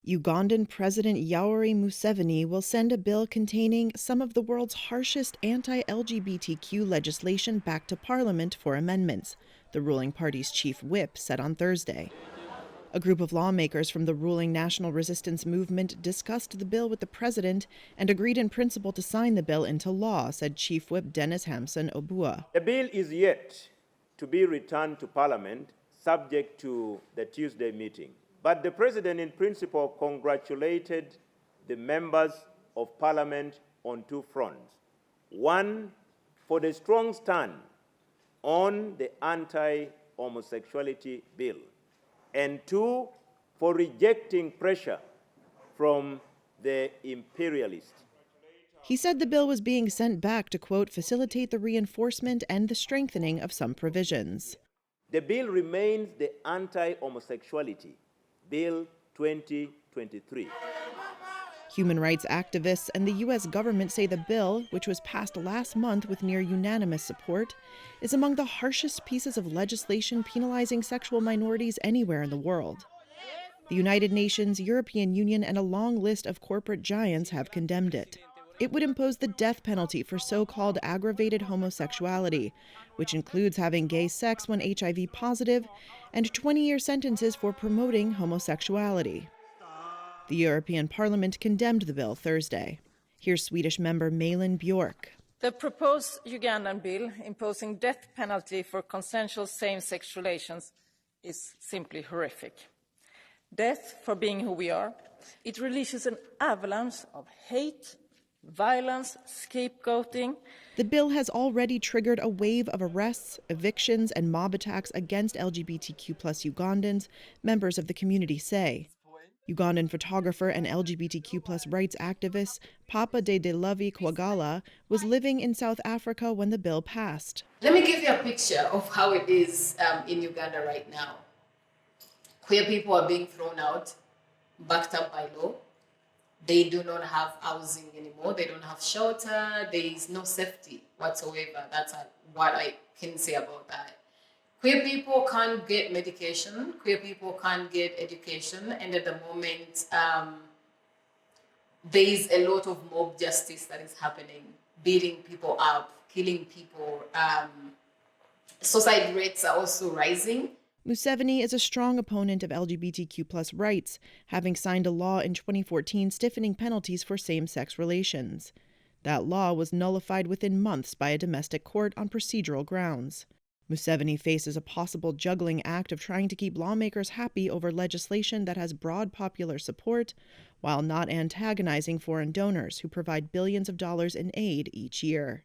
Ugandan President Yoweri Museveni will send a bill containing some of the world's harshest anti-LGBTQ legislation back to Parliament for amendments, the ruling party's chief whip said on Thursday. A group of lawmakers from the ruling National Resistance Movement discussed the bill with the president and agreed in principle to sign the bill into law, said Chief Whip Dennis Hampson Obua. The bill is yet to be returned to Parliament, subject to the Tuesday meeting. But the President, in principle, congratulated the members of Parliament on two fronts. One, for the strong stand on the anti-homosexuality bill. And two, for rejecting pressure from the imperialists. He said the bill was being sent back to, quote, facilitate the reinforcement and the strengthening of some provisions. The bill remains the anti-homosexuality Bill 2023. Human rights activists and the U.S. government say the bill, which was passed last month with near unanimous support, is among the harshest pieces of legislation penalizing sexual minorities anywhere in the world. The United Nations, European Union, and a long list of corporate giants have condemned it. It would impose the death penalty for so-called aggravated homosexuality, which includes having gay sex when HIV positive, and 20-year sentences for promoting homosexuality. The European Parliament condemned the bill Thursday. Here's Swedish member Malin Bjork. The proposed Ugandan bill imposing death penalty for consensual same-sex relations is simply horrific. Death for being who we are. It releases an avalanche of hate, violence, scapegoating. The bill has already triggered a wave of arrests, evictions, and mob attacks against LGBTQ+ Ugandans, members of the community say. Ugandan photographer and LGBTQ+ rights activist Papa Dedelavi Kwagala was living in South Africa when the bill passed. Let me give you a picture of how it is in Uganda right now. Queer people are being thrown out, backed up by law. They do not have housing anymore. They don't have shelter. There is no safety whatsoever. That's what I can say about that. Queer people can't get medication. Queer people can't get education. And at the moment, there is a lot of mob justice that is happening, beating people up, killing people. Suicide rates are also rising. Museveni is a strong opponent of LGBTQ+ rights, having signed a law in 2014 stiffening penalties for same-sex relations. That law was nullified within months by a domestic court on procedural grounds. Museveni faces a possible juggling act of trying to keep lawmakers happy over legislation that has broad popular support, while not antagonizing foreign donors who provide billions of dollars in aid each year.